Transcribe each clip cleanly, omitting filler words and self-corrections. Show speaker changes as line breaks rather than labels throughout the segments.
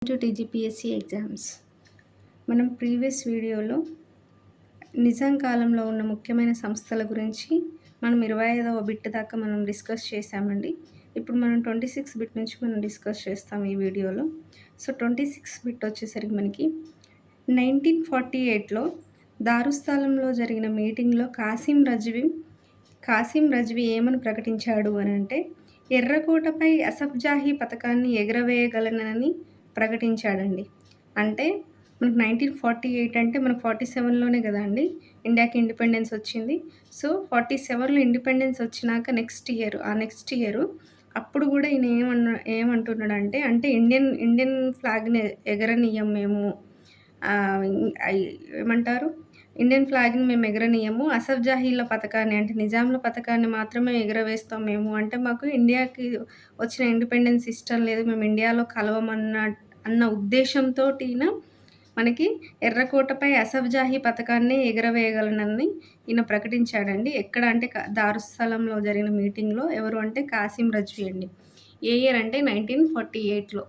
To TGPSC exams. మనం previous వీడియోలో నిజాం కాలంలో ఉన్న ముఖ్యమైన సంస్థల గురించి మనం 25వ బిట్ దాకా మనం డిస్కస్ చేశామండి. ఇప్పుడు మనం 26 బిట్ నుంచి మనం డిస్కస్ చేస్తాం ఈ వీడియోలో. సో 26 బిట్ వచ్చేసరికి మనకి 1948లో దారుస్థానంలో జరిగిన మీటింగ్లో కాసిం రజ్వీ ఏమని ప్రకటించాడు అనంటే, ఎర్రకోటపై అసఫ్జాహీ పథకాన్ని ఎగరవేయగలనని ప్రకటించాడండి. అంటే మనకు 1948 అంటే మనకు 47లోనే గదండీ ఇండియాకి ఇండిపెండెన్స్ వచ్చింది. సో 47లో ఇండిపెండెన్స్ వచ్చినాక నెక్స్ట్ ఇయర్ అప్పుడు గూడా ఈయన ఏమంటున్నాడంటే, అంటే ఇండియన్ ఫ్లాగ్‌ని ఎగరనీయం మేము. ఏమంటారు? ఇండియన్ ఫ్లాగ్‌ని మేము ఎగరనీయము. అసఫ్జాహీల పథకాన్ని అంటే నిజాంల పథకాన్ని మాత్రమే ఎగరవేస్తాం మేము. అంటే మాకు ఇండియాకి వచ్చిన ఇండిపెండెన్స్ ఇష్టం లేదు. మేము ఇండియాలో అన్న ఉద్దేశంతోటిన మనకి ఎర్రకోటపై అసఫ్జాహీ పథకాన్ని ఎగరవేయగలనని ఈయన ప్రకటించాడండి. ఎక్కడ అంటే దారుస్థలంలో జరిగిన మీటింగ్‌లో. ఎవరు అంటే కాసిం రజ్వీ అండి. ఏ ఇయర్ అంటే 1948లో.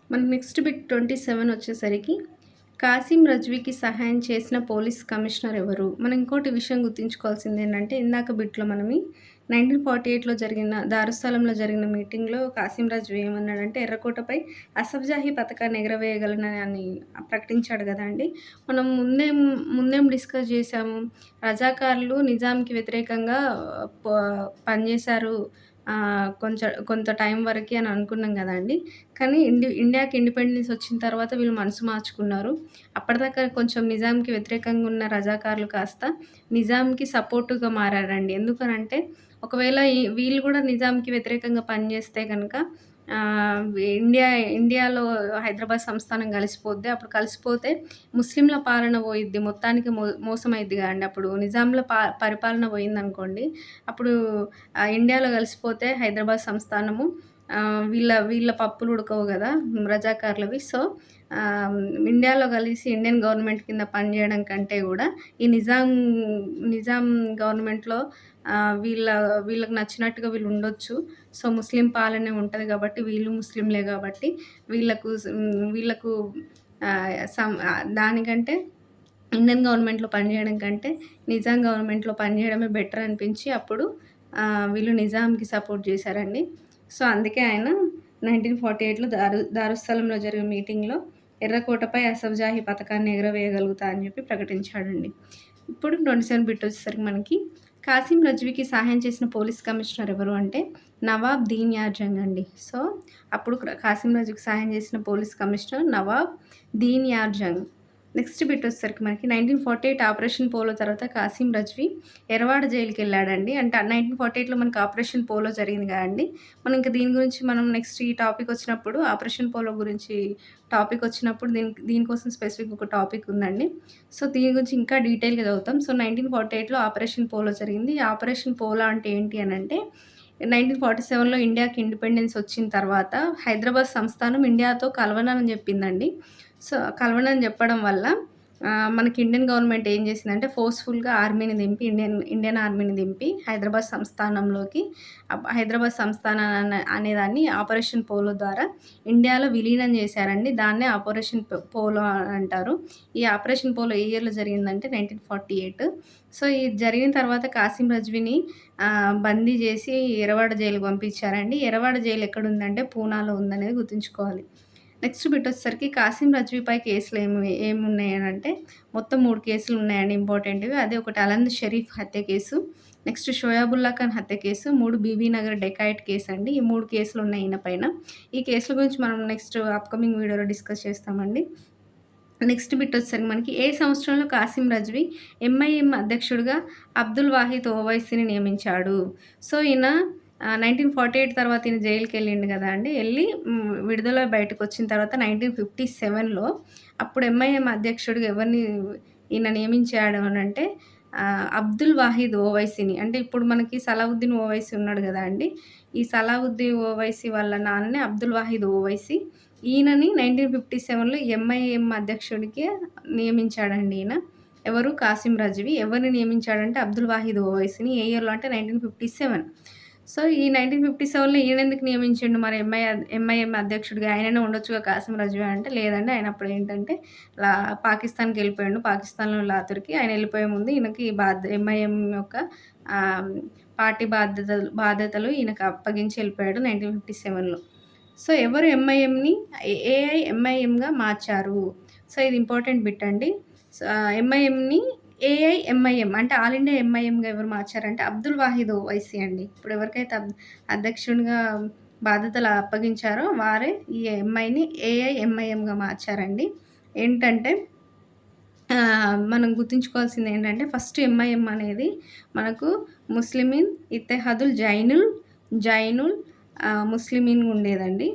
మనకి నెక్స్ట్ బిట్ 27 వచ్చేసరికి కాసిం రజ్వీకి సహాయం చేసిన పోలీస్ కమిషనర్ ఎవరు? మనం ఇంకోటి విషయం గుర్తుంచుకోవాల్సింది ఏంటంటే, ఇందాక బిట్‌లో 1948లో దారుస్థలంలో జరిగిన మీటింగ్‌లో కాసిం రజ్వీ ఏమన్నాడంటే, ఎర్రకోటపై అసఫ్జాహీ పథకాన్ని ఎగరవేయగలనని ప్రకటించాడు గదండీ. మనం ముందేం డిస్కస్ చేశాము, రజాకార్లు నిజాంకి వ్యతిరేకంగా పనిచేశారు కొంత టైం వరకి అని అనుకున్నాం గదండీ. కానీ ఇండియాకి ఇండిపెండెన్స్ వచ్చిన తర్వాత వీళ్ళు మనసు మార్చుకున్నారు. అప్పటిదాకా కొంచెం నిజాంకి వ్యతిరేకంగా ఉన్న రజాకార్లు కాస్త నిజాంకి సపోర్టివ్‌గా మారారండి. ఎందుకనంటే, ఒకవేళ వీళ్ళు గూడా నిజాంకి వ్యతిరేకంగా పనిచేస్తే గనక ఇండియాలో హైదరాబాద్ సంస్థానం కలిసిపోద్ది. అప్పుడు కలిసిపోతే ముస్లింల పాలన పోయిద్ది. మొత్తానికి మోసమైద్ది కదండీ. అప్పుడు నిజాంల పరిపాలన పోయిందనుకోండి, అప్పుడు ఇండియాలో కలిసిపోతే హైదరాబాద్ సంస్థానము వీళ్ళ పప్పులు ఉడకవు గదా రజాకార్లవి. సో ఇండియాలో కలిసి ఇండియన్ గవర్నమెంట్ కింద పనిచేయడం కంటే గూడా ఈ నిజాం గవర్నమెంట్‌లో వీళ్ళకి నచ్చినట్టుగా వీళ్ళు ఉండొచ్చు. సో ముస్లిం పాలనే ఉంటది కాబట్టి, వీళ్ళు ముస్లింలే కాబట్టి వీళ్ళకు దానికంటే ఇండియన్ గవర్నమెంట్‌లో పనిచేయడం కంటే నిజాం గవర్నమెంట్‌లో పనిచేయడమే బెటర్ అనిపించి అప్పుడు వీళ్ళు నిజాంకి సపోర్ట్ చేశారండి. సో అందుకే ఆయన 1948లో దారుస్థలంలో జరిగిన మీటింగ్‌లో ఎర్రకోటపై అసఫ్జాహీ పథకాన్ని ఎగరవేయగలుగుతా అని చెప్పి ప్రకటించాడండి. ఇప్పుడు 27 బిట్ వచ్చేసరికి మనకి కాసిం రజ్వీకి సహాయం చేసిన పోలీస్ కమిషనర్ ఎవరు అంటే నవాబ్ దీన్ యార్ జంగ్ అండి. సో అప్పుడు కాసిం రజ్వీకి సహాయం చేసిన పోలీస్ కమిషనర్ నవాబ్ దీన్ యార్ జంగ్. నెక్స్ట్ బిట్ వచ్చేసరికి మనకి 1948 ఆపరేషన్ పోలో తర్వాత కాసిం రజ్వీ ఎరవాడ జైలుకి వెళ్ళాడండి. అంటే 1948లో మనకి ఆపరేషన్ పోలో జరిగింది కదండి. మనం ఇంకా దీని గురించి మనం నెక్స్ట్ ఈ టాపిక్ వచ్చినప్పుడు ఆపరేషన్ పోలో గురించి టాపిక్ వచ్చినప్పుడు దీనికోసం స్పెసిఫిక్ ఒక టాపిక్ ఉందండి. సో దీని గురించి ఇంకా డీటెయిల్‌గా చదువుతాం. సో 1948లో ఆపరేషన్ పోలో జరిగింది. ఈ ఆపరేషన్ పోలో అంటే ఏంటి అనంటే, 1947లో ఇండియాకి ఇండిపెండెన్స్ వచ్చిన తర్వాత హైదరాబాద్ సంస్థానం ఇండియాతో కలవనని చెప్పిందండి. సో కలవనని చెప్పడం వల్ల మనకి ఇండియన్ గవర్నమెంట్ ఏం చేసిందంటే, ఫోర్స్‌ఫుల్‌గా ఇండియన్ ఆర్మీని దింపి హైదరాబాద్ సంస్థానంలోకి హైదరాబాద్ సంస్థానాన్ని అనేదాన్ని ఆపరేషన్ పోలో ద్వారా ఇండియాలో విలీనం చేశారండి. దాన్నే ఆపరేషన్ పోలో అంటారు. ఈ ఆపరేషన్ పోలో ఏ ఇయర్‌లో జరిగిందంటే 1948. సో ఇది జరిగిన తర్వాత కాసిం రజ్వీని బందీ చేసి ఎరవాడ జైలుకి పంపించారండి. ఎరవాడ జైలు ఎక్కడుందంటే పూనాలో ఉందనేది గుర్తుంచుకోవాలి. నెక్స్ట్ బిట్ వచ్చేసరికి కాసిం రజ్వీపై కేసులు ఏమున్నాయనంటే, మొత్తం 3 కేసులు ఉన్నాయండి ఇంపార్టెంట్‌వి. అదే ఒకటి అలంద్ షరీఫ్ హత్య కేసు, నెక్స్ట్ షోయాబుల్లా ఖాన్ హత్య కేసు, 3 బీబీనగర్ డెకాయిట్ కేసు అండి. ఈ 3 కేసులు ఉన్నాయి ఈయన పైన. ఈ కేసుల గురించి మనం నెక్స్ట్ అప్‌కమింగ్ వీడియోలో డిస్కస్ చేస్తామండి. నెక్స్ట్ బిట్ వచ్చేసరికి మనకి ఏ సంవత్సరంలో కాసిం రజ్వీ ఎంఐఎం అధ్యక్షుడిగా అబ్దుల్ వాహిద్ ఓవైసీని నియమించాడు? సో ఈయన 1948 తర్వాత ఈయన జైలుకెళ్ళిండు గదా అండి. విడుదల బయటకొచ్చిన తర్వాత 1957లో అప్పుడు ఎంఐఎం అధ్యక్షుడిగా ఎవరిని ఈయన నియమించాడు అనంటే అబ్దుల్ వాహిద్ ఓవైసీని. అంటే ఇప్పుడు మనకి సలావుద్దీన్ ఓవైసీ ఉన్నాడు గదా అండి. ఈ సలావుద్దీన్ ఓవైసీ వాళ్ళ నాన్ననే అబ్దుల్ వాహిద్ ఓవైసీ. ఈయనని 1957లో ఎంఐఎం అధ్యక్షుడికి నియమించాడండి ఈయన. ఎవరు? కాసిం రజ్వీ. ఎవరిని నియమించాడంటే అబ్దుల్ వాహిద్ ఓవైసీని. ఏ ఇయర్‌లో అంటే 1957. సో, ఈ 1957లో ఈయనెందుకు నియమించిండు మరి ఎంఐఎం అధ్యక్షుడిగా ఆయననే ఉండొచ్చుగా కాసిం రజ్వీ అంటే, లేదండి ఆయన అప్పుడేంటంటే లా పాకిస్తాన్‌కెళ్ళిపోయిండు. పాకిస్తాన్‌లో లాతూర్‌కి ఆయన ఎళ్ళిపోయే ముందు ఈయనకి ఎంఐఎం యొక్క ఆహ్, పార్టీ బాధ్యతలు ఈయనకు అప్పగించి ఎళ్ళిపోయాడు 1957లో. సో, ఎవరు ఎంఐఎంని ఏఐఎంఐఎంగా మార్చారు? సో, ఇది ఇంపార్టెంట్ బిట్ అండి. ఎంఐఎంని ఏఐఎంఐఎం అంటే ఆల్ ఇండియా ఎంఐఎంగా ఎవరు మార్చారంటే అబ్దుల్ వాహీద్ ఓవైసీ అండి. ఇప్పుడు ఎవరికైతే అధ్యక్షునిగా బాధ్యతలు అప్పగించారో వారే ఈ ఎంఐని ఏఐఎంఐఎంగా మార్చారండి. ఏంటంటే మనం గుర్తుంచుకోవాల్సిందేంటంటే ఫస్ట్ ఎంఐఎం అనేది మనకు ముస్లిమీన్ ఇత్తెహాదుల్ జైనుల్ ముస్లిమీన్ ఉండేదండి.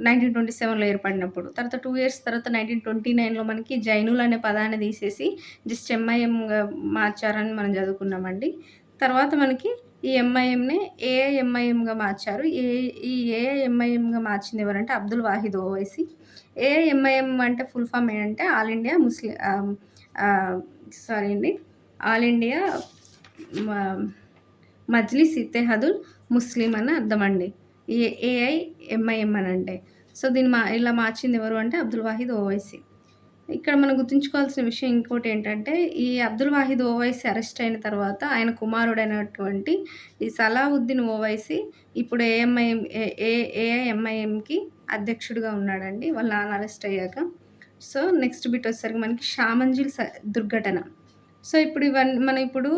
1927లో ఏర్పడినప్పుడు. తర్వాత 2 ఇయర్స్ తర్వాత 1929లో మనకి జైనుల్ అనే పదాన్ని తీసేసి జస్ట్ ఎంఐఎంగా మార్చారని మనం చదువుకున్నామండి. తర్వాత మనకి ఈ ఎంఐఎంని ఏఐఎంఐఎంగా మార్చారు. ఈ ఏఐఎంఐఎంగా మార్చింది ఎవరంటే అబ్దుల్ వాహీద్ ఓవైసీ. ఏఐఎంఐఎం అంటే ఫుల్ ఫామ్ ఏంటంటే సారీ అండి. ఆల్ ఇండియా మ మజ్లిస్ ఇత్తెహాదుల్ ముస్లిం అని అర్థమండి. ఈ ఏఐఎంఐఎం అనంటే. సో, దీన్ని ఇలా మార్చింది ఎవరు అంటే అబ్దుల్ వాహీద్ ఓవైసీ. ఇక్కడ మనం గుర్తుంచుకోవాల్సిన విషయం ఇంకోటేంటంటే, ఈ అబ్దుల్ వాహీద్ ఓవైసీ అరెస్ట్ అయిన తర్వాత ఆయన కుమారుడైనటువంటి ఈ సలావుద్దీన్ ఓవైసీ ఇప్పుడు ఏఐఎంఐఎంకి అధ్యక్షుడిగా ఉన్నాడండి. వాళ్ళ నాన్న అరెస్ట్ అయ్యాక. సో, నెక్స్ట్ బిట్ వచ్చేసరికి మనకి షామంజిల్ దుర్ఘటన. సో, ఇప్పుడు మనం ఇప్పుడు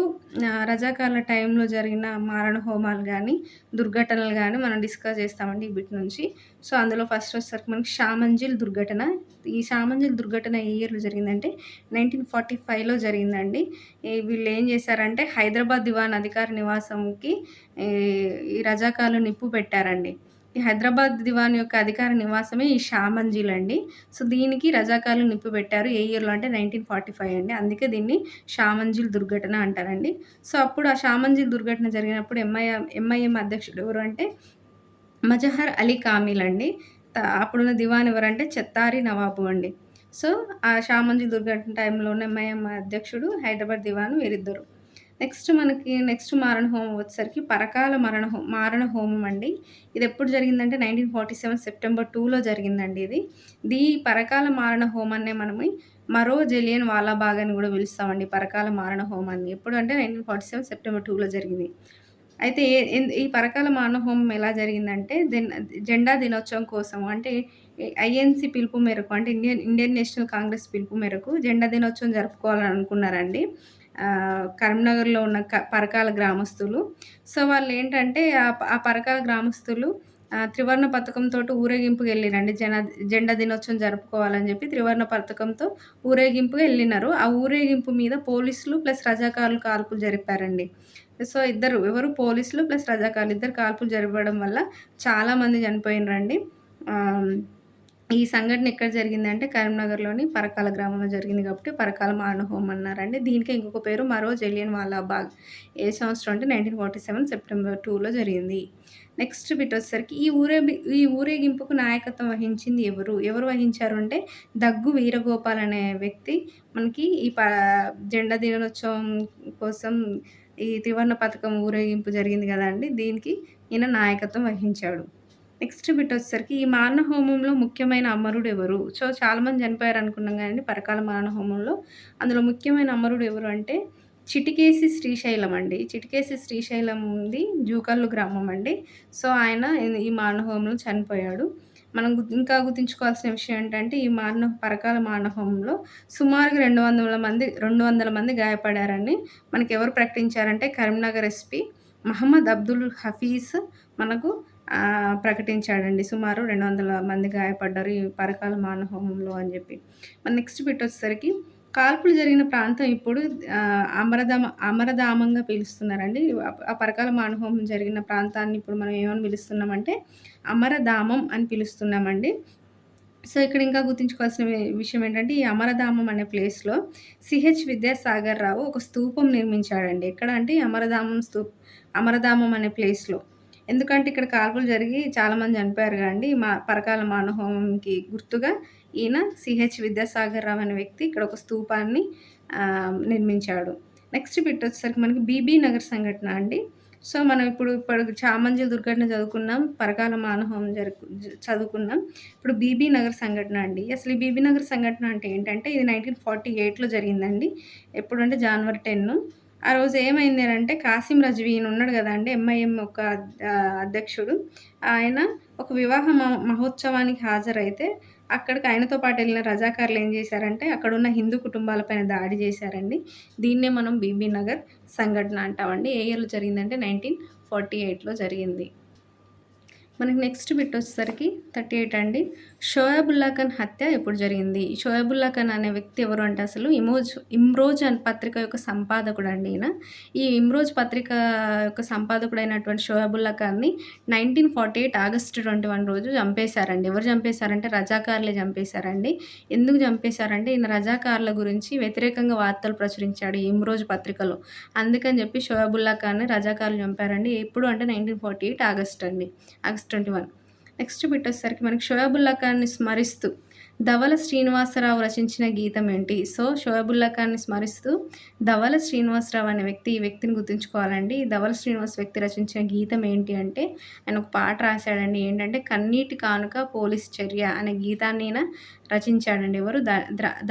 రజాకార్ల టైంలో జరిగిన మారణ హోమాలు గానీ, దుర్ఘటనలు గానీ మనం డిస్కస్ చేస్తామండి ఈ బిట్ నుంచి. సో, అందులో ఫస్ట్ వచ్చేసరికి మనకి షామంజిల్ దుర్ఘటన. ఈ షామంజిల్ దుర్ఘటన ఏ ఇయర్‌లో జరిగిందంటే 1945లో జరిగిందండి. వీళ్ళేం చేశారంటే హైదరాబాద్ దివాన్ అధికార నివాసంకి ఈ ఈ రజాకార్లు నిప్పు పెట్టారండి. ఈ హైదరాబాద్ దివాన్ యొక్క అధికార నివాసమే ఈ షామంజిల్ అండి. సో, దీనికి రజాకార్లు నిప్పు పెట్టారు. ఏ ఇయర్‌లో అంటే 1945 అండి. అందుకే దీన్ని షామంజిల్ దుర్ఘటన అంటారండి. సో, అప్పుడు ఆ షామంజిల్ దుర్ఘటన జరిగినప్పుడు ఎంఐఎం అధ్యక్షుడు ఎవరు అంటే మజహర్ అలీ కామిల్ అండి. అప్పుడున్న దివాన్ ఎవరంటే చెత్తారి నవాబు అండి. సో, ఆ షామంజిల్ దుర్ఘటన టైంలోనే ఎంఐఎం అధ్యక్షుడు, హైదరాబాద్ దివాను వీరిద్దరు. నెక్స్ట్ మారణ హోమం వచ్చేసరికి పరకాల మారణ హోమం అండి. ఇది ఎప్పుడు జరిగిందంటే 1947 సెప్టెంబర్ 2లో జరిగిందండి ఇది. పరకాల మారణ హోమాన్నే మనము మరో జలియన్ వాలాబాగ్ అని గూడా పిలుస్తామండి పరకాల మారణ హోమాన్ని. ఎప్పుడంటే 1947 సెప్టెంబర్ 2లో జరిగింది. అయితే ఈ పరకాల మారణ హోమం ఎలా జరిగిందంటే జెండా దినోత్సవం కోసం అంటే ఐఎన్‌సి పిలుపు మేరకు అంటే ఇండియన్ నేషనల్ కాంగ్రెస్ పిలుపు మేరకు జెండా దినోత్సవం జరుపుకోవాలని అనుకున్నారండి. కరీంనగర్‌లో ఉన్న పరకాల గ్రామస్తులు. సో, వాళ్ళేంటంటే ఆ పరకాల గ్రామస్తులు త్రివర్ణ పతాకంతోటి ఊరేగింపుగెళ్ళిరండి. జెండా దినోత్సవం జరుపుకోవాలని జెప్పి త్రివర్ణ పతాకంతో ఊరేగింపుగా ఎళ్ళినారు. ఆ ఊరేగింపు మీద పోలీసులు ప్లస్ రజాకార్లు కాల్పులు జరిపారండి. సో, పోలీసులు ప్లస్ రజాకార్లు ఇద్దరు కాల్పులు జరపడం వల్ల చాలామంది చనిపోయినరండి. ఈ సంఘటన ఎక్కడ జరిగిందంటే కరీంనగర్‌లోని పరకాల గ్రామంలో జరిగింది కాబట్టి పరకాల మారణ హోమం అన్నారండి. దీనికే ఇంకొక పేరు మరో జలియన్ వాలాబాగ్. ఏ సంవత్సరం అంటే 1947 సెప్టెంబర్ 2లో జరిగింది. నెక్స్ట్ బిట్ వచ్చేసరికి ఈ ఊరేగింపుకు నాయకత్వం వహించింది ఎవరు? ఎవరు వహించారు అంటే దగ్గు వీరగోపాల్ అనే వ్యక్తి మనకి జెండా దినోత్సవం కోసం ఈ త్రివర్ణ పతాకం ఊరేగింపు జరిగింది గదండీ! దీనికి ఈయన నాయకత్వం వహించాడు. నెక్స్ట్ బిట్ వచ్చేసరికి ఈ మారణ హోమంలో ముఖ్యమైన అమరుడు ఎవరు? సో, చాలామంది చనిపోయారు అనుకున్నాం గానండి పరకాల మారణ హోమంలో. అందులో ముఖ్యమైన అమరుడు ఎవరు అంటే చిటికేసి శ్రీశైలం అండి. చిటికేసి శ్రీశైలం ఉంది జూకల్లు గ్రామం అండి. సో, ఆయన ఈ మారణ హోమంలో చనిపోయాడు. మనం ఇంకా గుర్తుంచుకోవాల్సిన విషయం ఏంటంటే ఈ పరకాల మారణ హోమంలో సుమారుగా 200 మంది గాయపడారని మనకెవరు ప్రకటించారంటే కరీంనగర్ ఎస్పీ మహమ్మద్ అబ్దుల్ హఫీజ్ మనకు ప్రకటించాడండి. సుమారు 200 మంది గాయపడ్డారు ఈ పరకాల మారణ హోమంలో అని జెప్పి. నెక్స్ట్ బిట్ వచ్చేసరికి కాల్పులు జరిగిన ప్రాంతం ఇప్పుడు అమరధామంగా పిలుస్తున్నారండి. ఆ పరకాల మారణ హోమం జరిగిన ప్రాంతాన్ని ఇప్పుడు మనం ఏమని పిలుస్తున్నామంటే అమరధామం అని పిలుస్తున్నామండి. సో, ఇక్కడ ఇంకా గుర్తుంచుకోవాల్సిన విషయం ఏంటంటే ఈ అమరధామం అనే ప్లేస్‌లో విద్యాసాగర్ రావు ఒక స్తూపం నిర్మించాడండి. ఎక్కడ అంటే అమరధామం అనే ప్లేస్‌లో. ఎందుకంటే ఇక్కడ కాల్పులు జరిగి చాలామంది చనిపోయారు కదండీ! పరకాల మారణ హోమంకి గుర్తుగా ఈయన విద్యాసాగర్ రావు అనే వ్యక్తి ఇక్కడ ఒక స్తూపాన్ని నిర్మించాడు. నెక్స్ట్ బిట్ వచ్చేసరికి మనకి బీబీ నగర్ సంఘటన అండి. సో, మనం ఇప్పుడు చామంజి దుర్ఘటన చదువుకున్నాం. పరకాల మానహోమం చదువుకున్నాం. ఇప్పుడు బీబీ నగర్ సంఘటన అండి. అసలు ఈ బీబీ నగర్ సంఘటన అంటే ఏంటంటే ఇది 1948లో జరిగిందండి. ఎప్పుడంటే జనవరి 10. ఆ రోజు ఏమైంది అనంటే కాసిం రజ్వీ ఈయన ఉన్నాడు గదండీ! ఎంఐఎం ఒక అధ్యక్షుడు. ఆయన ఒక వివాహ మహోత్సవానికి హాజరైతే అక్కడికి ఆయనతో పాటు ఎళ్ళిన రజాకార్లు ఏం జేశారంటే అక్కడున్న హిందూ కుటుంబాలపైన దాడి జేశారండి. దీన్నే మనం బీబీ నగర్ సంఘటన అంటామండి. ఏ ఇయర్‌లో జరిగిందంటే 1948లో జరిగింది. మనకి నెక్స్ట్ బిట్ వచ్చేసరికి 38 అండి. షోయబుల్లా ఖాన్ హత్య ఎప్పుడు జరిగింది? షోయబుల్లా ఖాన్ అనే వ్యక్తి ఎవరు అంటే అసలు ఇమ్రోజ్ అనే పత్రిక యొక్క సంపాదకుడండి ఈయన. ఈ ఇమ్రోజ్ పత్రిక యొక్క సంపాదకుడైనటువంటి షోయబుల్లా ఖాన్‌ని 1948 ఆగస్టు 21 రోజు చంపేశారండి. ఎవరు చంపేశారంటే రజాకార్లే చంపేశారండి. ఎందుకు చంపేశారంటే ఈయన రజాకార్ల గురించి వ్యతిరేకంగా వార్తలు ప్రచురించాడు ఈ ఇమ్రోజ్ పత్రికలో. అందుకని చెప్పి షోయబుల్లా ఖాన్‌ని రజాకార్లు చంపారండి. ఎప్పుడు అంటే 1948 ఆగస్ట్ అండి. ఆగస్ట్ 21. నెక్స్ట్ బిట్ వచ్చేసరికి మనకి షోయబుల్లా ఖాన్‌ని స్మరిస్తూ ధవల శ్రీనివాసరావు రచించిన గీతం ఏంటి? సో, షోయబుల్లా ఖాన్‌ని స్మరిస్తూ ధవల శ్రీనివాసరావు అనే ఈ వ్యక్తిని గుర్తుంచుకోవాలండి. ఈ ధవల శ్రీనివాస్ వ్యక్తి రచించిన గీతం ఏంటి అంటే ఆయన ఒక పాట రాశాడండి. ఏంటంటే 'కన్నీటి కానుక పోలీస్ చర్య' అనే గీతాన్ని ఈయన రచించాడండి. ఎవరు?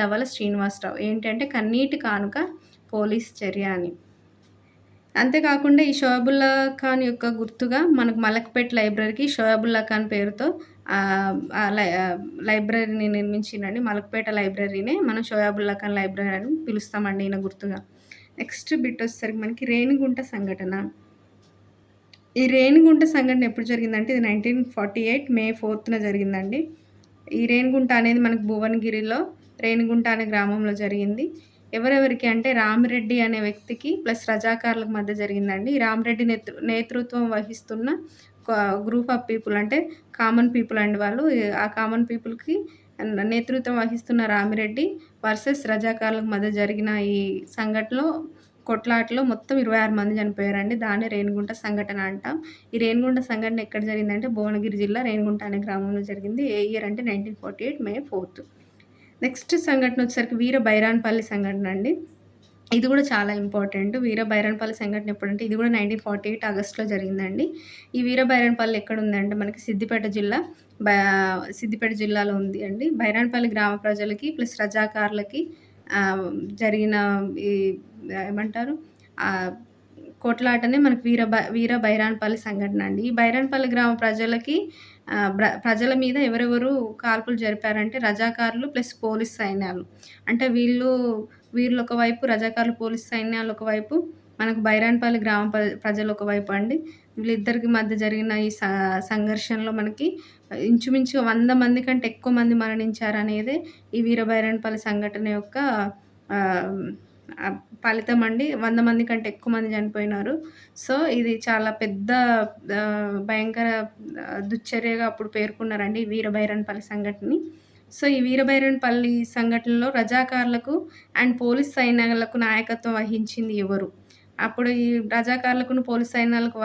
ధవల శ్రీనివాసరావు. ఏంటంటే 'కన్నీటి కానుక పోలీస్ చర్య' అని. అంతేకాకుండా ఈ షోయబుల్లా ఖాన్ యొక్క గుర్తుగా మనకు మలక్‌పేట్ లైబ్రరీకి షోయబుల్లా ఖాన్ పేరుతో లైబ్రరీని నిర్మించిండండి. మలక్‌పేట లైబ్రరీనే మనం షోయబుల్లా ఖాన్ లైబ్రరీ అని పిలుస్తామండి ఈయన గుర్తుగా. నెక్స్ట్ బిట్ వచ్చేసరికి మనకి రేణిగుంట సంఘటన. ఈ రేణిగుంట సంఘటన ఎప్పుడు జరిగిందంటే ఇది 1948 మే 4న జరిగిందండి. ఈ రేణిగుంట అనేది మనకు భువనగిరిలో రేణిగుంట అనే గ్రామంలో జరిగింది. ఎవరెవరికి అంటే రామిరెడ్డి అనే వ్యక్తికి ప్లస్ రజాకార్లకు మధ్య జరిగిందండి. ఈ రామిరెడ్డి నేతృత్వం వహిస్తున్న ఒక గ్రూప్ ఆఫ్ పీపుల్ అంటే కామన్ పీపుల్ అండి వాళ్ళు. ఆ కామన్ పీపుల్‌కి నేతృత్వం వహిస్తున్న రామిరెడ్డి వర్సెస్ రజాకార్లకు మధ్య జరిగిన ఈ సంఘటనలో కొట్లాటలో మొత్తం 26 మంది చనిపోయారండి. దాన్నే రేణిగుంట సంఘటన అంటాం. ఈ రేణిగుంట సంఘటన ఎక్కడ జరిగిందంటే భువనగిరి జిల్లా రేణిగుంట అనే గ్రామంలో జరిగింది. ఏ ఇయర్ అంటే 1948 మే 4. నెక్స్ట్ సంఘటన వచ్చేసరికి వీర బైరాన్పల్లి సంఘటన అండి. ఇది కూడా చాలా ఇంపార్టెంట్. వీర బైరాన్పల్లి సంఘటన ఎప్పుడంటే ఇది కూడా 1948 ఆగస్ట్‌లో జరిగిందండి. ఈ వీర బైరాన్పల్లి ఎక్కడుందంటే మనకి బా సిద్దిపేట జిల్లాలో ఉంది అండి. బైరాన్పల్లి గ్రామ ప్రజలకి ప్లస్ రజాకార్లకి జరిగిన ఈ ఏమంటారు? కొట్లాటనే మనకి వీర బైరాన్పల్లి సంఘటన అండి. ఈ బైరాన్పల్లి గ్రామ ప్రజలకి ప్రజల మీద ఎవరెవరు కాల్పులు జరిపారంటే రజాకార్లు ప్లస్ పోలీస్ సైన్యాలు. అంటే వీళ్ళు ఒకవైపు రజాకార్లు, పోలీస్ సైన్యాలు ఒకవైపు, మనకు బైరాన్పల్లి గ్రామ ప్రజలు ఒకవైపు అండి. వీళ్ళిద్దరికి మధ్య జరిగిన ఈ సంఘర్షణలో మనకి ఇంచుమించుగా 100 మంది కంటే ఎక్కువ మంది మరణించారనేదే ఈ వీర బైరాన్పల్లి సంఘటన యొక్క ఫలితం అండి. 100 మంది కంటే ఎక్కువ మంది చనిపోయినారు. సో, ఇది చాలా పెద్ద భయంకర దుశ్చర్యగా అప్పుడు పేర్కొన్నారండి ఈ వీర బైరాన్పల్లి సంఘటనని. సో, ఈ వీర బైరాన్పల్లి సంఘటనలో రజాకార్లకు అండ్ పోలీస్ సైన్యాలకు నాయకత్వం వహించింది ఎవరు? అప్పుడు ఈ రజాకార్లకును, పోలీస్ సైన్యాలకు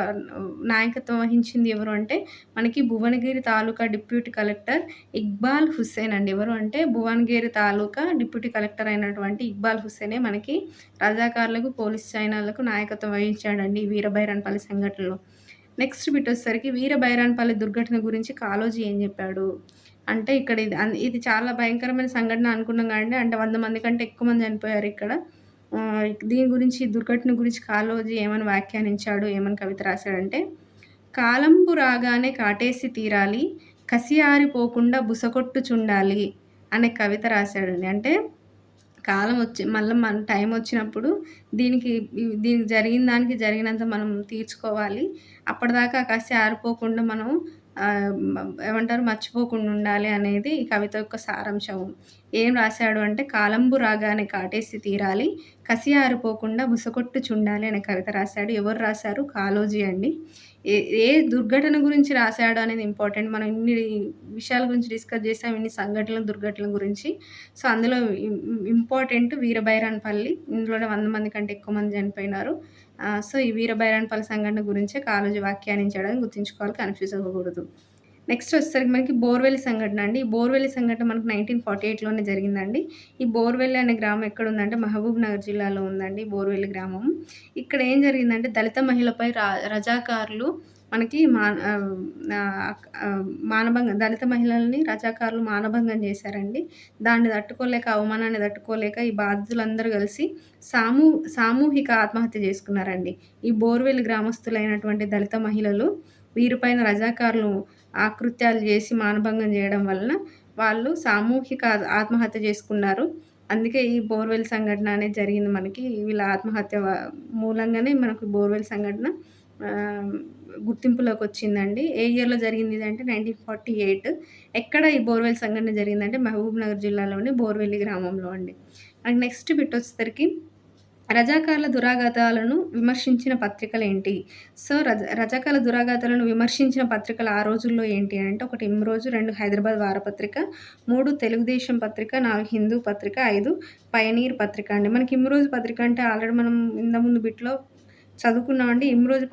నాయకత్వం వహించింది ఎవరు అంటే మనకి భువనగిరి తాలూకా డిప్యూటీ కలెక్టర్ ఇక్బాల్ హుస్సేన్ అండి. ఎవరు అంటే భువనగిరి తాలూకా డిప్యూటీ కలెక్టర్ అయినటువంటి ఇక్బాల్ హుస్సేనే మనకి రజాకార్లకు, పోలీస్ సైన్యాలకు నాయకత్వం వహించాడండి ఈ వీర బైరాన్పల్లి సంఘటనలో. నెక్స్ట్ బిట్ వచ్చేసరికి వీర బైరాన్పల్లి దుర్ఘటన గురించి కాళోజీ ఏం చెప్పాడు? అంటే ఇక్కడ ఇది చాలా భయంకరమైన సంఘటన అనుకున్నాం కదండీ. అంటే 100 మంది కంటే ఎక్కువ మంది చనిపోయారు ఇక్కడ. దీని గురించి దుర్ఘటన గురించి కాళోజీ ఏమని వ్యాఖ్యానించాడు? ఏమని కవిత రాశాడంటే, కాలంబు రాగానే కాటేసి తీరాలి, కసి ఆరిపోకుండా బుసకొట్టుచుండాలి అనే కవిత రాశాడండి. అంటే కాలం వచ్చి మళ్ళా మన టైం వచ్చినప్పుడు దీనికి జరిగిన దానికి జరిగినంత మనం తీర్చుకోవాలి. అప్పటిదాకా కసి ఆరిపోకుండా మనం ఏమంటారు మర్చిపోకుండా ఉండాలి అనేది ఈ కవిత యొక్క సారాంశం. ఏం రాశాడు అంటే కాలంబు రాగానే కాటేసి తీరాలి, కసి ఆరిపోకుండా బుసకొట్టుచుండాలి అనే కవిత రాశాడు. ఎవరు రాశారు? కాళోజీ అండి. ఏ దుర్ఘటన గురించి రాశాడు అనేది ఇంపార్టెంట్. మనం ఇన్ని విషయాల గురించి డిస్కస్ చేసాం. ఇన్ని సంఘటనలు, దుర్ఘటనల గురించి. సో, అందులో ఇంపార్టెంట్ వీర బైరాన్పల్లి. ఇందులోనే 100 మంది కంటే ఎక్కువ మంది చనిపోయినారు. సో, ఈ వీర బైరాన్పల్లి సంఘటన గురించే కాళోజీ వ్యాఖ్యానించాడని గుర్తుంచుకోవాలి. కన్‌ఫ్యూజ్ అవ్వకూడదు. నెక్స్ట్ వచ్చేసరికి మనకి బోర్వెల్ సంఘటన అండి. ఈ బోర్వెల్ సంఘటన మనకు 1948లోనే జరిగిందండి. ఈ బోర్వెల్ అనే గ్రామం ఎక్కడుందంటే మహబూబ్ నగర్ జిల్లాలో ఉందండి బోర్వెల్ గ్రామం. ఇక్కడ ఏం జరిగిందంటే దళిత మహిళపై రజాకారులు మనకి మానభంగం దళిత మహిళల్ని రజాకారులు మానభంగం చేశారండి. దాన్ని తట్టుకోలేక అవమానాన్ని తట్టుకోలేక ఈ బాధితులందరూ కలిసి సామూహిక ఆత్మహత్య చేసుకున్నారండి. ఈ బోర్వెల్ గ్రామస్తులైనటువంటి దళిత మహిళలు వీరిపైన రజాకారులు ఆకృత్యాలు చేసి మానభంగం చేయడం వలన వాళ్ళు సామూహిక ఆత్మహత్య చేసుకున్నారు. అందుకే ఈ బోర్వెల్ సంఘటన అనేది జరిగింది మనకి. వీళ్ళ ఆత్మహత్య మూలంగానే మనకు బోర్వెల్ సంఘటన ఆహ్, గుర్తింపులోకొచ్చిందండి. ఏ ఇయర్‌లో జరిగింది ఇదంటే 1948. ఎక్కడ ఈ బోర్వెల్ సంఘటన జరిగిందంటే మహబూబ్ నగర్ జిల్లాలోని బోర్వెల్లి గ్రామంలో అండి. అండ్ నెక్స్ట్ బిట్ వచ్చేసరికి రజాకార్ల దురాఘాతాలను విమర్శించిన పత్రికలేంటి? సో, రజాకార్ల దురాఘాతాలను విమర్శించిన పత్రికలు ఆ రోజుల్లో ఏంటి అంటే, ఒకటి 'ఇమ్రోజు', 2 హైదరాబాద్ వారపత్రిక, 3 తెలుగుదేశం పత్రిక, 4 హిందూ పత్రిక, 5 పయనీర్ పత్రిక అండి. మనకి 'ఇమ్రోజు' పత్రిక అంటే ఆల్రెడీ మనం ఇంతకుముందు బిట్‌లో చదువుకున్నామండి. 'ఇమ్రోజు'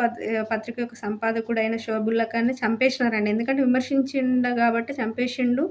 పత్రిక యొక్క సంపాదకుడైన షోబుల్లా ఖాన్‌ని చంపేసినారండి. ఎందుకంటే విమర్శించిండు గాబట్టి చంపేషిండు.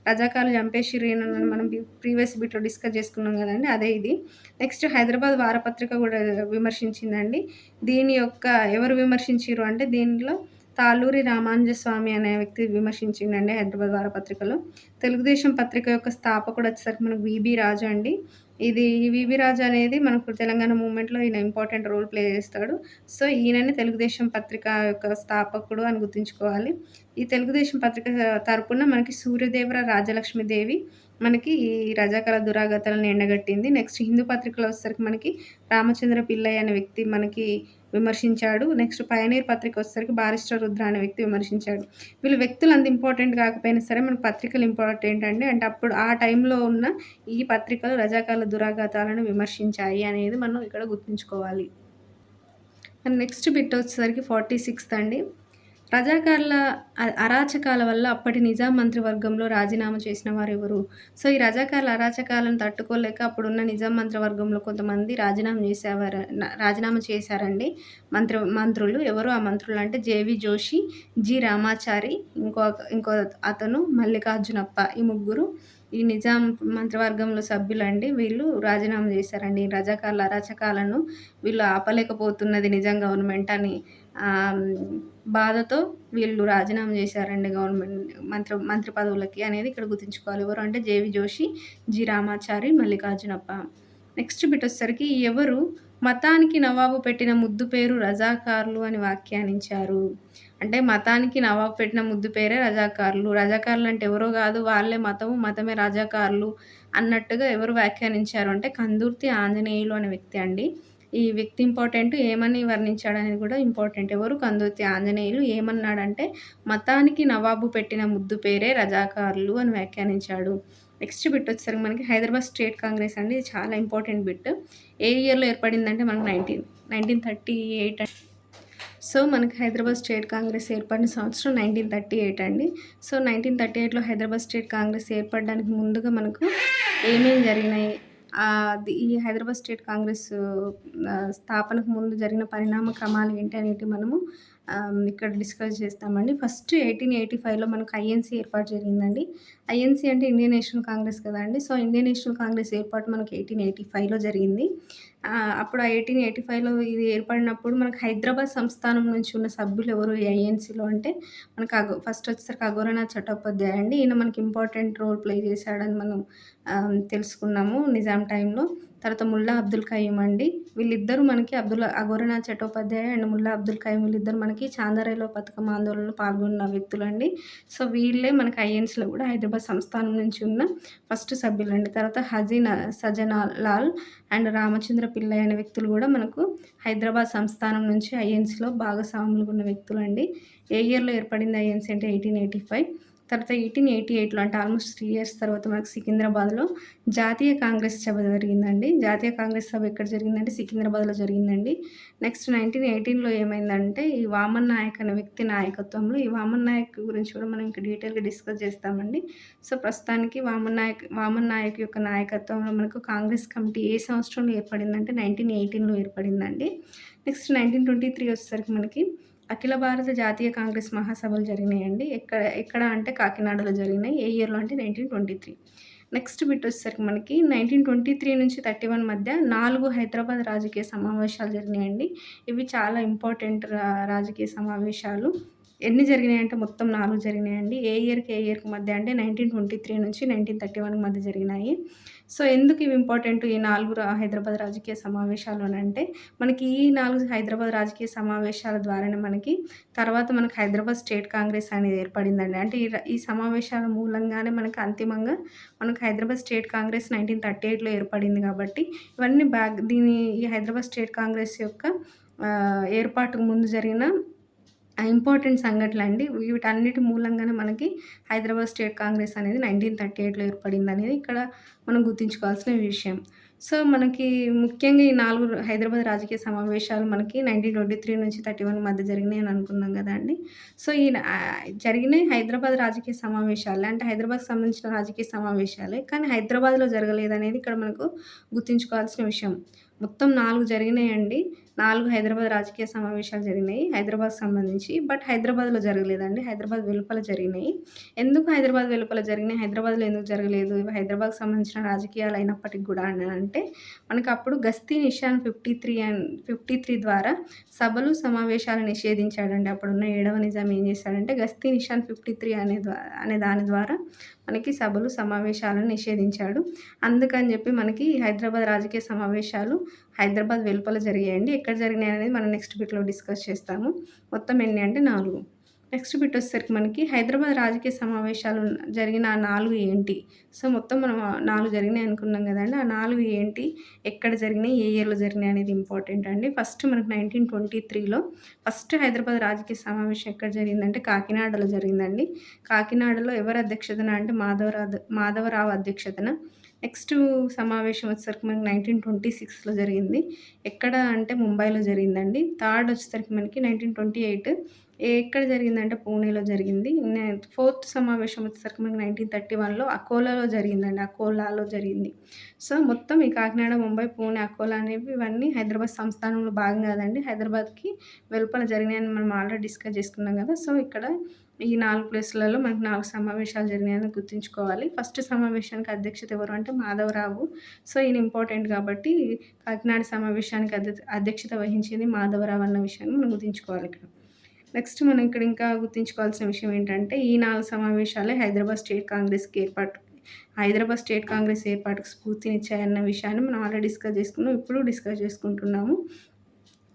రజాకార్లు చంపేషిర్రు ఈయనని మనం ప్రీవియస్ బిట్‌లో డిస్కస్ చేసుకున్నాం గదండీ! అదే ఇది. నెక్స్ట్ 'హైదరాబాద్ వారపత్రిక' గూడా విమర్శించిందండి. దీని యొక్క ఎవరు విమర్శించిర్రు అంటే దీనిలో తాళ్ళూరి రామానుజస్వామి అనే వ్యక్తి విమర్శించిండండి 'హైదరాబాద్ వారపత్రికలో'. తెలుగుదేశం పత్రిక యొక్క స్థాపకుడొచ్చేసరికి మనకు 'వీబీ రాజు' అండి. ఈ 'వీబీ రాజు' అనేది మనకు తెలంగాణ మూవ్‌మెంట్‌లో ఈయన ఇంపార్టెంట్ రోల్ ప్లే చేస్తాడు. సో, ఈయనని తెలుగుదేశం పత్రిక యొక్క స్థాపకుడు అని గుర్తుంచుకోవాలి. ఈ తెలుగుదేశం పత్రిక తరపున మనకి సూర్యదేవర రాజలక్ష్మీదేవి మనకి ఈ రజాకాల దురాగతాలను ఎండగట్టింది. నెక్స్ట్ హిందూ పత్రికలో వచ్చేసరికి మనకి రామచంద్ర పిల్లయ్య అనే వ్యక్తి మనకి విమర్శించాడు. నెక్స్ట్ పయనీర్ పత్రిక వచ్చేసరికి బారిస్టర్ రుద్ర అనే వ్యక్తి విమర్శించాడు. వీళ్ళు వ్యక్తులు అంత ఇంపార్టెంట్ కాకపోయినా సరే మనకు పత్రికలు ఇంపార్టెంట్ అండి. అంటే అప్పుడు ఆ టైంలో ఉన్న ఈ పత్రికలు రజాకాల దురాఘాతాలను విమర్శించాయి అనేది మనం ఇక్కడ గుర్తుంచుకోవాలి. అండ్ నెక్స్ట్ బిట్ వచ్చేసరికి 46థ్ అండి. రజాకార్ల అరాచకాల వల్ల అప్పటి నిజాం మంత్రివర్గంలో రాజీనామా చేసిన వారెవరు? సో, ఈ రజాకార్ల అరాచకాలను తట్టుకోలేక అప్పుడున్న నిజాం మంత్రివర్గంలో కొంతమంది రాజీనామా చేశారండి. మంత్రులు. ఎవరు ఆ మంత్రులంటే జేవీ జోషి, జి. రామాచారి, ఇంకో అతను మల్లికార్జునప్ప. ఈ ముగ్గురు ఈ నిజాం మంత్రివర్గంలో సభ్యులండి. వీళ్ళు రాజీనామా చేశారండి. ఈ రజాకార్ల అరాచకాలను వీళ్ళు ఆపలేకపోతున్నది నిజాం గవర్నమెంట్ అని బాధతో వీళ్ళు రాజీనామా చేశారండి మంత్రి పదవులకి అనేది ఇక్కడ గుర్తుంచుకోవాలి. ఎవరు అంటే JV Joshi, G. Ramachari, Mallikarjunappa. Next bit వచ్చేసరికి ఎవరు మతానికి నవాబు పెట్టిన ముద్దు పేరు రజాకార్లు అని వ్యాఖ్యానించారు? అంటే మతానికి నవాబు పెట్టిన ముద్దు పేరే రజాకార్లు. రజాకార్లు అంటే ఎవరో కాదు వాళ్ళే మతము, మతమే రజాకార్లు అన్నట్టుగా ఎవరు వ్యాఖ్యానించారు అంటే కందుర్తి ఆంజనేయులు అనే వ్యక్తి అండి. ఈ వ్యక్తి ఇంపార్టెంట్. ఏమని వర్ణించాడనేది కూడా ఇంపార్టెంట్. ఎవరు? కందుర్తి ఆంజనేయులు. ఏమన్నాడంటే మతానికి నవాబు పెట్టిన ముద్దు పేరే రజాకార్లు అని వ్యాఖ్యానించాడు. నెక్స్ట్ బిట్ వచ్చేసరికి మనకి హైదరాబాద్ స్టేట్ కాంగ్రెస్ అండి. ఇది చాలా ఇంపార్టెంట్ బిట్. ఏ ఇయర్‌లో ఏర్పడిందంటే మనకు 1938 సో, మనకి హైదరాబాద్ స్టేట్ కాంగ్రెస్ ఏర్పడిన సంవత్సరం 1938 అండి. సో, 1938లో హైదరాబాద్ స్టేట్ కాంగ్రెస్ ఏర్పడడానికి ముందుగా మనకు ఏమేం జరిగినాయి? ఈ హైదరాబాద్ స్టేట్ కాంగ్రెస్ స్థాపనకు ముందు జరిగిన పరిణామ క్రమాలు ఏంటి అనేటివి మనము ఇక్కడ డిస్కస్ చేస్తామండి. ఫస్ట్ 1885లో మనకు ఐఎన్‌సీ ఏర్పాటు జరిగిందండి. ఐఎన్‌సీ అంటే ఇండియన్ నేషనల్ కాంగ్రెస్ కదండీ! సో, ఇండియన్ నేషనల్ కాంగ్రెస్ ఏర్పాటు మనకు 1885లో జరిగింది. అప్పుడు ఆ 1885లో ఇది ఏర్పడినప్పుడు మనకు హైదరాబాద్ సంస్థానం నుంచి ఉన్న సభ్యులు ఎవరు ఈ ఐఎన్‌సీలో అంటే మనకు ఫస్ట్ వచ్చేసరికి అఘోరనాథ్ చట్టోపాధ్యాయ అండి. ఈయన మనకి ఇంపార్టెంట్ రోల్ ప్లే చేశాడని మనం తెలుసుకున్నాము నిజాం టైంలో. తర్వాత ముల్లా అబ్దుల్ ఖయ్యూమ్ అండి. వీళ్ళిద్దరూ మనకి అఘోరనాథ్ చట్టోపాధ్యాయ అండ్ ముల్లా అబ్దుల్ ఖయ్యూమ్ వీళ్ళిద్దరూ మనకి చాందారేలో పథకం ఆందోళనలో పాల్గొన్న వ్యక్తులండి. సో, వీళ్ళే మనకి ఐఎన్‌సీలో కూడా హైదరాబాద్ సంస్థానం నుంచి ఉన్న ఫస్ట్ సభ్యులండి. తర్వాత హజీ సజనాలాల్ అండ్ రామచంద్ర పిల్లై అనే వ్యక్తులు కూడా మనకు హైదరాబాద్ సంస్థానం నుంచి ఐఎన్‌సీలో భాగస్వాములుగా ఉన్న వ్యక్తులండి. ఏ ఇయర్‌లో ఏర్పడింది ఐఎన్‌సీ అంటే 1885. తర్వాత 1888లో అంటే ఆల్మోస్ట్ 3 ఇయర్స్ తర్వాత మనకు సికింద్రాబాద్‌లో జాతీయ కాంగ్రెస్ సభ జరిగిందండి. జాతీయ కాంగ్రెస్ సభ ఎక్కడ జరిగిందంటే సికింద్రాబాద్‌లో జరిగిందండి. నెక్స్ట్ 1918లో ఏమైందంటే ఈ వామన్ నాయక్ అనే వ్యక్తి నాయకత్వంలో ఈ వామన్ నాయక్ గురించి కూడా మనం ఇంకా డీటెయిల్‌గా డిస్కస్ చేస్తామండి. సో, ప్రస్తుతానికి వామన్ నాయక్ యొక్క నాయకత్వంలో మనకు కాంగ్రెస్ కమిటీ ఏ సంవత్సరంలో ఏర్పడిందంటే 1918లో ఏర్పడిందండి. నెక్స్ట్ 1923 వచ్చేసరికి మనకి అఖిల భారత జాతీయ కాంగ్రెస్ మహాసభలు జరిగినాయండి. ఎక్కడ అంటే కాకినాడలో జరిగినాయి. ఏ ఇయర్‌లో అంటే 1923. నెక్స్ట్ బిట్ వచ్చేసరికి మనకి 1923 నుంచి 31 మధ్య 4 హైదరాబాద్ రాజకీయ సమావేశాలు జరిగినాయండి. ఇవి చాలా ఇంపార్టెంట్ రాజకీయ సమావేశాలు. ఎన్ని జరిగినాయంటే మొత్తం 4 జరిగినాయండి. ఏ ఇయర్‌కి మధ్య అంటే 1923 నుంచి 1931 మధ్య జరిగినాయి. సో, ఎందుకు ఇవి ఇంపార్టెంట్ ఈ 4 హైదరాబాద్ రాజకీయ సమావేశాలు అనంటే, మనకి ఈ 4 హైదరాబాద్ రాజకీయ సమావేశాల ద్వారానే తర్వాత మనకు హైదరాబాద్ స్టేట్ కాంగ్రెస్ అనేది ఏర్పడిందండి. అంటే ఈ సమావేశాల మూలంగానే అంతిమంగా మనకు హైదరాబాద్ స్టేట్ కాంగ్రెస్ 1938లో ఏర్పడింది కాబట్టి, ఇవన్నీ ఈ హైదరాబాద్ స్టేట్ కాంగ్రెస్ యొక్క ఏర్పాటుకు ముందు జరిగిన ఇంపార్టెంట్ సంఘటనలండి. వీటన్నిటి మూలంగానే మనకి హైదరాబాద్ స్టేట్ కాంగ్రెస్ అనేది 1938లో ఏర్పడిందనేది ఇక్కడ మనం గుర్తుంచుకోవాల్సిన విషయం. సో, మనకి ముఖ్యంగా ఈ 4 హైదరాబాద్ రాజకీయ సమావేశాలు మనకి 1923 నుంచి 31 మధ్య జరిగినాయని అనుకున్నాం గదండీ! సో, జరిగినాయి హైదరాబాద్ రాజకీయ సమావేశాలే. అంటే హైదరాబాద్‌కి సంబంధించిన రాజకీయ సమావేశాలే. కానీ హైదరాబాద్‌లో జరగలేదనేది ఇక్కడ మనకు గుర్తుంచుకోవాల్సిన విషయం. మొత్తం 4 జరిగినాయండి. 4 హైదరాబాద్ రాజకీయ సమావేశాలు జరిగినాయి హైదరాబాద్‌కి సంబంధించి. బట్ హైదరాబాద్‌లో జరగలేదండి. హైదరాబాద్ వెలుపల జరిగినాయి. ఎందుకు హైదరాబాద్ వెలుపల జరిగినాయి? హైదరాబాద్‌లో ఎందుకు జరగలేదు? ఇవి హైదరాబాద్‌కి సంబంధించిన రాజకీయాలు అయినప్పటికి గూడా అంటే, మనకప్పుడు గస్తీ నిషాన్ 53 ద్వారా సభలు, సమావేశాలు నిషేధించాడండి. అప్పుడున్న 7వ నిజాం ఏం చేశాడంటే, గస్తీ నిషాన్ 53 అనే దాని ద్వారా మనకి సభలు, సమావేశాలను నిషేధించాడు. అందుకని జెప్పి మనకి హైదరాబాద్ రాజకీయ సమావేశాలు హైదరాబాద్ వెలుపల జరిగాయండి. ఎక్కడ జరిగినాయనేది మనం నెక్స్ట్ బిట్‌లో డిస్కస్ చేస్తాము. మొత్తం ఎన్ని అంటే 4. నెక్స్ట్ బిట్ వచ్చేసరికి మనకి హైదరాబాద్ రాజకీయ సమావేశాలు జరిగిన ఆ 4 ఏంటి? సో, మొత్తం మనం 4 జరిగినాయి అనుకున్నాం గదండీ! ఆ 4 ఏంటి? ఎక్కడ జరిగినాయి? ఏ ఇయర్‌లో జరిగినాయి అనేది ఇంపార్టెంట్ అండి. ఫస్ట్ మనకు 1923లో ఫస్ట్ హైదరాబాద్ రాజకీయ సమావేశం ఎక్కడ జరిగిందంటే కాకినాడలో జరిగిందండి. కాకినాడలో ఎవరి అధ్యక్షతన అంటే మాధవరావు అధ్యక్షతన. నెక్స్ట్ సమావేశం వచ్చేసరికి మనకి 1926లో జరిగింది. ఎక్కడ అంటే ముంబైలో జరిగిందండి. థర్డ్ వచ్చేసరికి మనకి 1928 ఎక్కడ జరిగిందంటే పూణేలో జరిగింది. ఫోర్త్ సమావేశం వచ్చేసరికి మనకి 1931లో అకోలాలో జరిగిందండి. అకోలాలో జరిగింది. సో, మొత్తం ఈ కాకినాడ, ముంబై, పూణే, అకోలా అనేవి ఇవన్నీ హైదరాబాద్ సంస్థానంలో భాగం కాదండి. హైదరాబాద్‌కి వెలుపల జరిగినాయని మనం ఆల్రెడీ డిస్కస్ చేసుకున్నాం కదా! సో, ఇక్కడ ఈ 4 ప్లేస్‌లలో మనకు 4 సమావేశాలు జరిగినాయని గుర్తుంచుకోవాలి. ఫస్ట్ సమావేశానికి అధ్యక్షత ఎవరు అంటే మాధవరావు. సో, ఈయన ఇంపార్టెంట్ కాబట్టి కాకినాడ సమావేశానికి అధ్యక్షత వహించింది మాధవరావు అన్న విషయాన్ని మనం గుర్తుంచుకోవాలి ఇక్కడ. నెక్స్ట్ మనం ఇక్కడ ఇంకా గుర్తుంచుకోవాల్సిన విషయం ఏంటంటే, ఈ 4 సమావేశాలే హైదరాబాద్ స్టేట్ కాంగ్రెస్ ఏర్పాటుకు స్ఫూర్తినిచ్చాయన్న విషయాన్ని మనం ఆల్రెడీ డిస్కస్ చేసుకున్నాం. ఇప్పుడు డిస్కస్ చేసుకుంటున్నాము.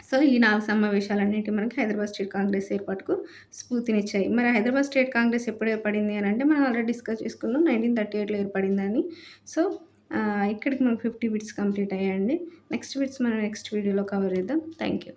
సో, ఈ 4 సమావేశాలన్నిటి మనకి హైదరాబాద్ స్టేట్ కాంగ్రెస్ ఏర్పాటుకు స్ఫూర్తినిచ్చాయి. మరి హైదరాబాద్ స్టేట్ కాంగ్రెస్ ఎప్పుడు ఏర్పడింది అనంటే, మనం ఆల్రెడీ డిస్కస్ చేసుకున్నాం 1938లో ఏర్పడిందని. సో, ఇక్కడికి మనకు 50 బిట్స్ కంప్లీట్ అయ్యాయండి. నెక్స్ట్ బిట్స్ మనం నెక్స్ట్ వీడియోలో కవర్ చేద్దాం. Thank you.